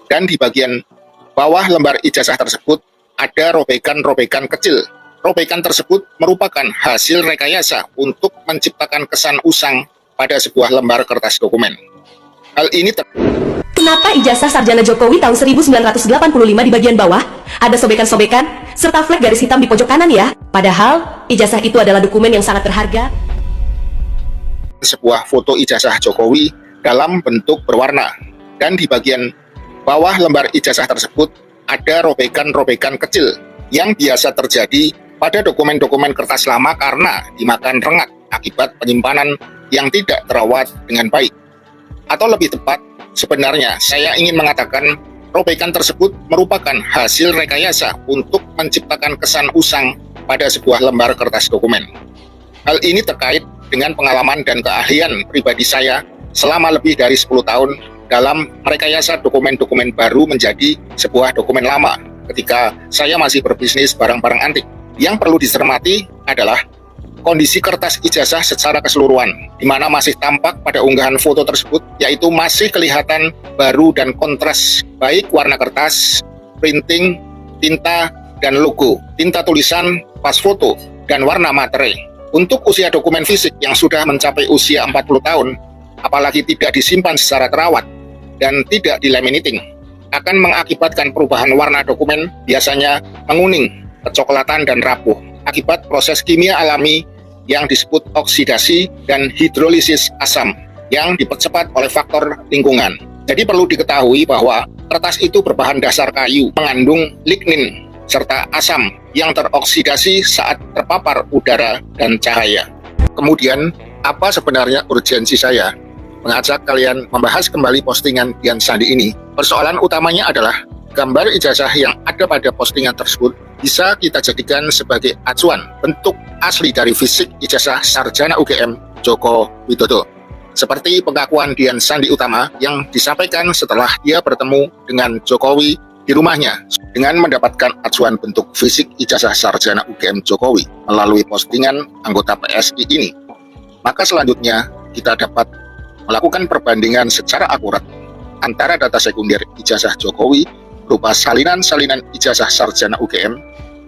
dan di bagian bawah lembar ijazah tersebut ada robekan-robekan kecil. Robekan tersebut merupakan hasil rekayasa untuk menciptakan kesan usang pada sebuah lembar kertas dokumen. Hal ini Kenapa ijazah sarjana Jokowi tahun 1985 di bagian bawah ada sobekan-sobekan serta flag garis hitam di pojok kanan ya? Padahal ijazah itu adalah dokumen yang sangat berharga. sebuah foto ijazah Jokowi dalam bentuk berwarna, dan di bagian bawah lembar ijazah tersebut ada robekan-robekan kecil yang biasa terjadi pada dokumen-dokumen kertas lama karena dimakan rengat akibat penyimpanan yang tidak terawat dengan baik. Atau lebih tepat, sebenarnya saya ingin mengatakan robekan tersebut merupakan hasil rekayasa untuk menciptakan kesan usang pada sebuah lembar kertas dokumen. Hal ini terkait dengan pengalaman dan keahlian pribadi saya selama lebih dari 10 tahun dalam merekayasa dokumen-dokumen baru menjadi sebuah dokumen lama ketika saya masih berbisnis barang-barang antik. Yang perlu dicermati adalah kondisi kertas ijazah secara keseluruhan, di mana masih tampak pada unggahan foto tersebut, yaitu masih kelihatan baru dan kontras, baik warna kertas, printing, tinta, dan logo, tinta tulisan, pas foto, dan warna materai. Untuk usia dokumen fisik yang sudah mencapai usia 40 tahun, apalagi tidak disimpan secara terawat dan tidak dilaminating, akan mengakibatkan perubahan warna dokumen biasanya menguning, kecoklatan, dan rapuh akibat proses kimia alami yang disebut oksidasi dan hidrolisis asam yang dipercepat oleh faktor lingkungan. Jadi perlu diketahui bahwa kertas itu berbahan dasar kayu, mengandung lignin serta asam yang teroksidasi saat terpapar udara dan cahaya. Kemudian, apa sebenarnya urgensi saya mengajak kalian membahas kembali postingan Dian Sandi ini? Persoalan utamanya adalah gambar ijazah yang ada pada postingan tersebut bisa kita jadikan sebagai acuan bentuk asli dari fisik ijazah sarjana UGM Joko Widodo. Seperti pengakuan Dian Sandi Utama yang disampaikan setelah dia bertemu dengan Jokowi di rumahnya dengan mendapatkan acuan bentuk fisik ijazah sarjana UGM Jokowi melalui postingan anggota PSI ini. Maka selanjutnya kita dapat melakukan perbandingan secara akurat antara data sekunder ijazah Jokowi berupa salinan-salinan ijazah sarjana UGM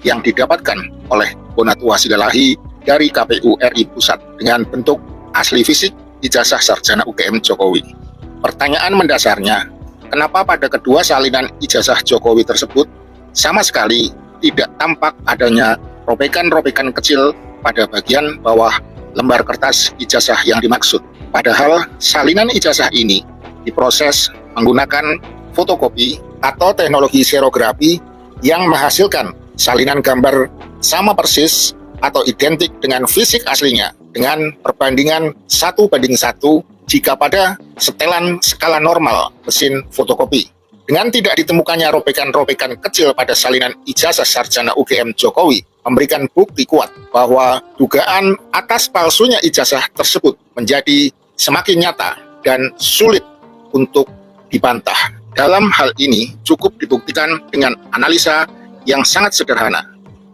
yang didapatkan oleh Bonatua Sidalahi dari KPU RI Pusat dengan bentuk asli fisik ijazah sarjana UGM Jokowi. Pertanyaan mendasarnya, kenapa pada kedua salinan ijazah Jokowi tersebut sama sekali tidak tampak adanya robekan-robekan kecil pada bagian bawah lembar kertas ijazah yang dimaksud? Padahal salinan ijazah ini diproses menggunakan fotokopi atau teknologi serografi yang menghasilkan salinan gambar sama persis atau identik dengan fisik aslinya dengan perbandingan 1:1 jika pada setelan skala normal mesin fotokopi. Dengan tidak ditemukannya robekan-robekan kecil pada salinan ijazah sarjana UGM Jokowi memberikan bukti kuat bahwa dugaan atas palsunya ijazah tersebut menjadi semakin nyata dan sulit untuk dibantah. Dalam hal ini cukup dibuktikan dengan analisa yang sangat sederhana,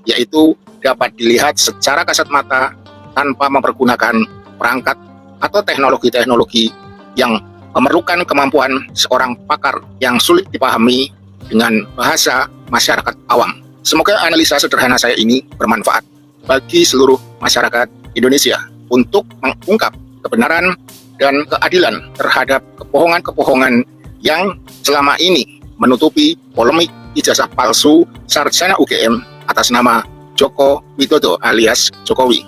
yaitu dapat dilihat secara kasat mata tanpa mempergunakan perangkat atau teknologi-teknologi yang memerlukan kemampuan seorang pakar yang sulit dipahami dengan bahasa masyarakat awam. Semoga analisa sederhana saya ini bermanfaat bagi seluruh masyarakat Indonesia untuk mengungkap kebenaran dan keadilan terhadap kebohongan-kebohongan yang selama ini menutupi polemik ijazah palsu sarjana UGM atas nama Joko Widodo alias Jokowi.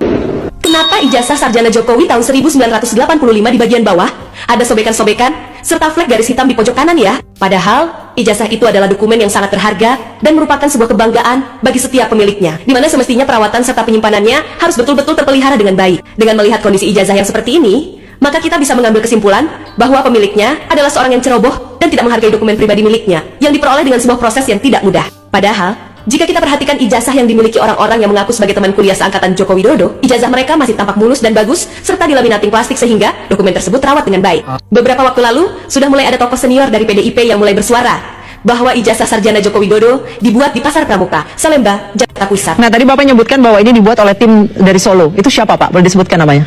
Kenapa ijazah sarjana Jokowi tahun 1985 di bagian bawah ada sobekan-sobekan serta flag garis hitam di pojok kanan ya? Padahal ijazah itu adalah dokumen yang sangat berharga dan merupakan sebuah kebanggaan bagi setiap pemiliknya, di mana semestinya perawatan serta penyimpanannya harus betul-betul terpelihara dengan baik. Dengan melihat kondisi ijazah yang seperti ini, maka kita bisa mengambil kesimpulan bahwa pemiliknya adalah seorang yang ceroboh dan tidak menghargai dokumen pribadi miliknya yang diperoleh dengan sebuah proses yang tidak mudah. Padahal, jika kita perhatikan ijazah yang dimiliki orang-orang yang mengaku sebagai teman kuliah seangkatan Joko Widodo, ijazah mereka masih tampak mulus dan bagus serta dilaminating plastik sehingga dokumen tersebut terawat dengan baik. Beberapa waktu lalu, sudah mulai ada tokoh senior dari PDIP yang mulai bersuara bahwa ijazah sarjana Joko Widodo dibuat di Pasar Pramuka, Salemba, Jakarta Pusat. Nah, tadi Bapak menyebutkan bahwa ini dibuat oleh tim dari Solo. Itu siapa, Pak? Boleh disebutkan namanya?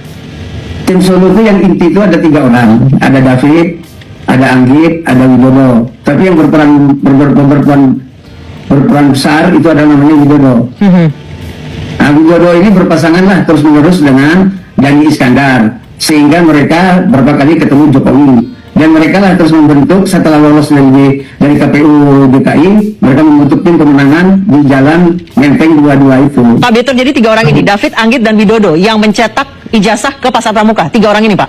Tim Solo itu yang inti itu ada 3 orang, ada David, ada Anggit, ada Widodo. Tapi yang berperan besar itu adalah namanya Widodo. Nah, Widodo ini berpasangan lah terus menerus dengan Dhani Iskandar, sehingga mereka berapa kali ketemu Jokowi. Dan mereka lah terus membentuk setelah lolos dari KPU DKI, mereka membentuk tim pemenangan di Jalan Menteng 22 itu. Pak Betor, jadi 3 orang ini, David, Anggit, dan Widodo yang mencetak ijazah ke Pasar Pramuka. 3 orang ini, Pak?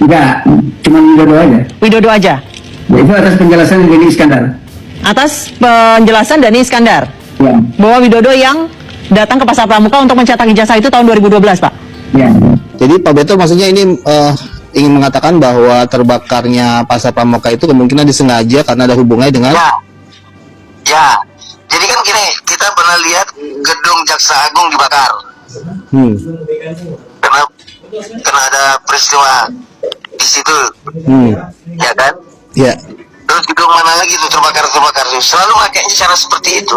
Enggak, cuma Widodo aja. Widodo aja? Ya, itu atas penjelasan Dhani Iskandar. Atas penjelasan Dhani Iskandar? Ya. Bahwa Widodo yang datang ke Pasar Pramuka untuk mencetak ijazah itu tahun 2012, Pak? Ya. Jadi Pak Betor maksudnya ini ingin mengatakan bahwa terbakarnya Pasar Pramuka itu kemungkinan disengaja karena ada hubungannya dengan Ya, jadi kan gini, kita pernah lihat gedung Jaksa Agung dibakar. Karena ada peristiwa di situ, ya kan? ya. Terus gedung mana lagi itu terbakar. Selalu makanya cara seperti itu.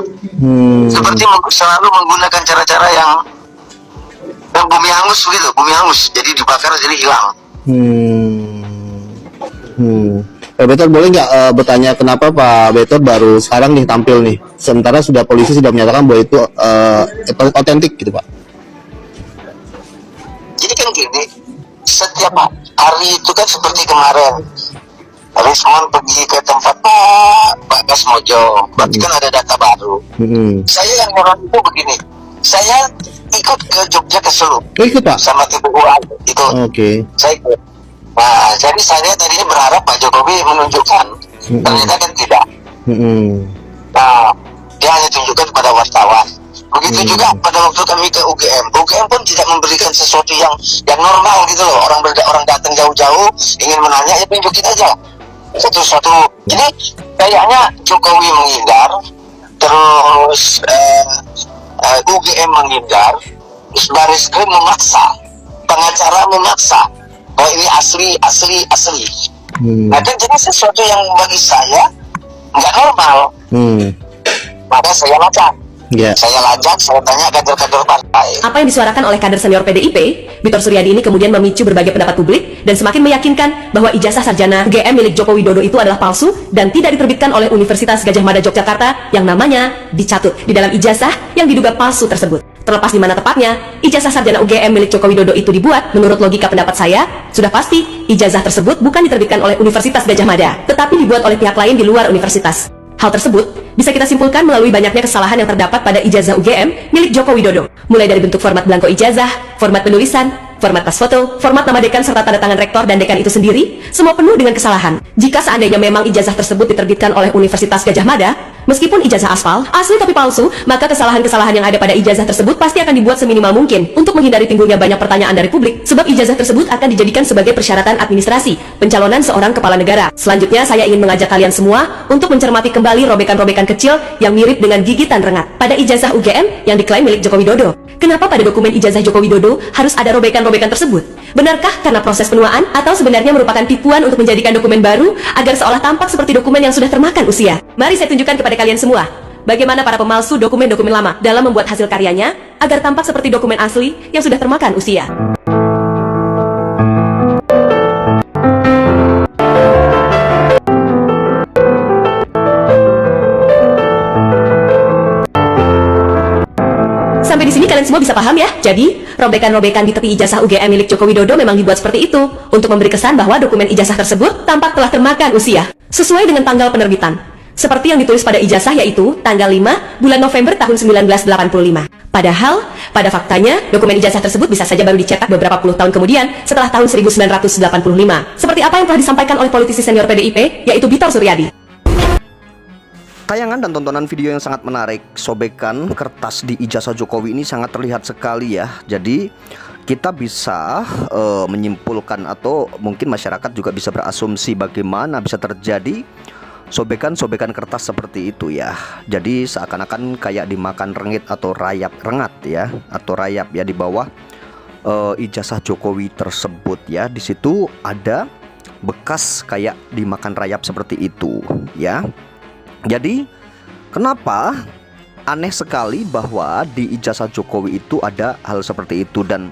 Selalu menggunakan cara-cara yang bumi hangus begitu, bumi hangus. Jadi dibakar jadi hilang. Pak Betor boleh nggak bertanya kenapa Pak Betor baru sekarang nih tampil nih, sementara sudah polisi sudah menyatakan bahwa itu otentik gitu Pak? Jadi kan gini, setiap hari itu kan seperti kemarin, Rismon pergi ke tempat Pak Kasmojo, berarti kan ada data baru. Saya yang orang itu begini, saya ikut ke Jogja ke Solo. Ikut Pak? Sama TPU itu. Oke. Saya ikut. Nah, jadi saya tadinya berharap Pak Jokowi menunjukkan, ternyata kan tidak. Nah, dia hanya tunjukkan kepada wartawan. Begitu juga pada waktu kami ke UGM pun tidak memberikan sesuatu yang normal gitu loh. Orang datang jauh-jauh ingin menanya, ya tunjukin aja sesuatu. Jadi kayaknya Jokowi menghindar, terus UGM menghindar, terus Baris Krim memaksa, pengacara memaksa bahwa ini asli. Nah, kan jadi sesuatu yang bagi saya nggak normal. Maka saya lacak. Saya tanya kader-kader partai. Apa yang disuarakan oleh kader senior PDIP, Bitor Suryadi ini kemudian memicu berbagai pendapat publik dan semakin meyakinkan bahwa ijazah sarjana UGM milik Joko Widodo itu adalah palsu dan tidak diterbitkan oleh Universitas Gadjah Mada Yogyakarta yang namanya dicatut di dalam ijazah yang diduga palsu tersebut. Terlepas di mana tepatnya ijazah sarjana UGM milik Joko Widodo itu dibuat, menurut logika pendapat saya, sudah pasti ijazah tersebut bukan diterbitkan oleh Universitas Gadjah Mada, tetapi dibuat oleh pihak lain di luar universitas. Hal tersebut bisa kita simpulkan melalui banyaknya kesalahan yang terdapat pada ijazah UGM milik Joko Widodo, mulai dari bentuk format belangko ijazah, format penulisan, format pas foto, format nama dekan serta tanda tangan rektor dan dekan itu sendiri, semua penuh dengan kesalahan. Jika seandainya memang ijazah tersebut diterbitkan oleh Universitas Gadjah Mada, meskipun ijazah aspal, asli tapi palsu, maka kesalahan-kesalahan yang ada pada ijazah tersebut pasti akan dibuat seminimal mungkin untuk menghindari timbulnya banyak pertanyaan dari publik, sebab ijazah tersebut akan dijadikan sebagai persyaratan administrasi pencalonan seorang kepala negara. Selanjutnya, saya ingin mengajak kalian semua untuk mencermati kembali robekan-robekan kecil yang mirip dengan gigitan rengat pada ijazah UGM yang diklaim milik Joko Widodo. Kenapa pada dokumen ijazah Joko Widodo harus ada robekan-robekan tersebut? Benarkah karena proses penuaan atau sebenarnya merupakan tipuan untuk menjadikan dokumen baru agar seolah tampak seperti dokumen yang sudah termakan usia? Mari saya tunjukkan kepada kalian semua bagaimana para pemalsu dokumen-dokumen lama dalam membuat hasil karyanya agar tampak seperti dokumen asli yang sudah termakan usia. Sampai di sini kalian semua bisa paham ya? Jadi, robekan-robekan di tepi ijazah UGM milik Joko Widodo memang dibuat seperti itu untuk memberi kesan bahwa dokumen ijazah tersebut tampak telah termakan usia sesuai dengan tanggal penerbitan. Seperti yang ditulis pada ijazah yaitu tanggal 5 bulan November tahun 1985. Padahal, pada faktanya, dokumen ijazah tersebut bisa saja baru dicetak beberapa puluh tahun kemudian setelah tahun 1985. Seperti apa yang telah disampaikan oleh politisi senior PDIP, yaitu Bitor Suryadi. Tayangan dan tontonan video yang sangat menarik, sobekan kertas di ijazah Jokowi ini sangat terlihat sekali ya. Jadi kita bisa menyimpulkan atau mungkin masyarakat juga bisa berasumsi bagaimana bisa terjadi sobekan-sobekan kertas seperti itu ya. Jadi seakan-akan kayak dimakan rengit atau rayap rengat ya, atau rayap ya di bawah ijazah Jokowi tersebut ya. Di situ ada bekas kayak dimakan rayap seperti itu ya. Jadi kenapa aneh sekali bahwa di ijazah Jokowi itu ada hal seperti itu dan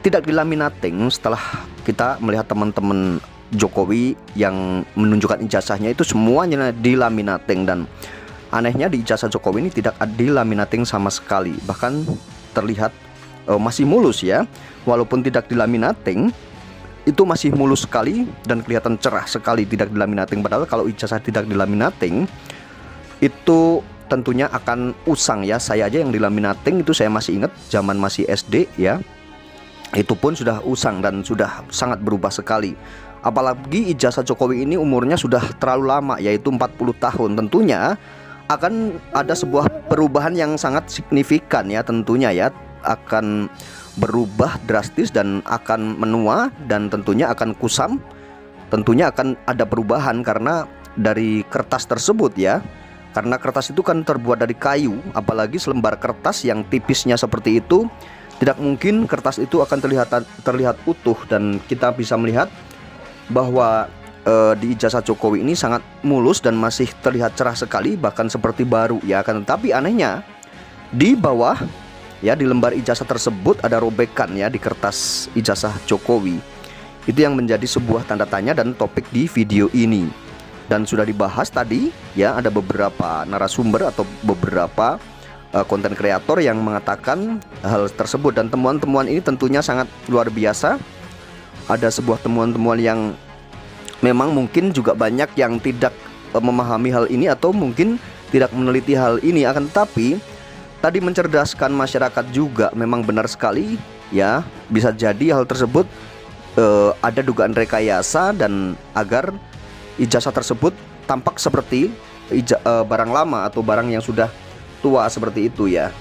tidak dilaminating. Setelah kita melihat teman-teman Jokowi yang menunjukkan ijazahnya itu semuanya dilaminating, dan anehnya di ijazah Jokowi ini tidak dilaminating sama sekali, bahkan terlihat masih mulus ya. Walaupun tidak dilaminating, itu masih mulus sekali dan kelihatan cerah sekali tidak dilaminating. Padahal kalau ijazah tidak dilaminating itu tentunya akan usang ya. Saya aja yang dilaminating itu saya masih ingat zaman masih SD ya, itu pun sudah usang dan sudah sangat berubah sekali. Apalagi ijazah Jokowi ini umurnya sudah terlalu lama, yaitu 40 tahun. Tentunya akan ada sebuah perubahan yang sangat signifikan ya, tentunya ya, akan berubah drastis dan akan menua, dan tentunya akan kusam. Tentunya akan ada perubahan karena dari kertas tersebut ya. Karena kertas itu kan terbuat dari kayu, apalagi selembar kertas yang tipisnya seperti itu, tidak mungkin kertas itu akan terlihat utuh. Dan kita bisa melihat bahwa di ijazah Jokowi ini sangat mulus dan masih terlihat cerah sekali, bahkan seperti baru ya. Akan tetapi anehnya di bawah ya, di lembar ijazah tersebut ada robekan ya di kertas ijazah Jokowi. Itu yang menjadi sebuah tanda tanya dan topik di video ini. Dan sudah dibahas tadi ya, ada beberapa narasumber atau beberapa konten kreator yang mengatakan hal tersebut, dan temuan-temuan ini tentunya sangat luar biasa. Ada sebuah temuan-temuan yang memang mungkin juga banyak yang tidak memahami hal ini atau mungkin tidak meneliti hal ini. Akan tetapi tadi mencerdaskan masyarakat juga memang benar sekali ya. Bisa jadi hal tersebut ada dugaan rekayasa, dan agar ijazah tersebut tampak seperti barang lama atau barang yang sudah tua seperti itu ya.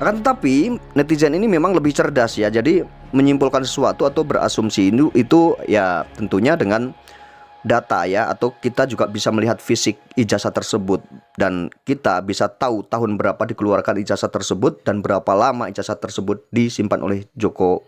Akan tetapi netizen ini memang lebih cerdas ya. Jadi menyimpulkan sesuatu atau berasumsi itu ya tentunya dengan data ya, atau kita juga bisa melihat fisik ijazah tersebut, dan kita bisa tahu tahun berapa dikeluarkan ijazah tersebut dan berapa lama ijazah tersebut disimpan oleh Jokowi.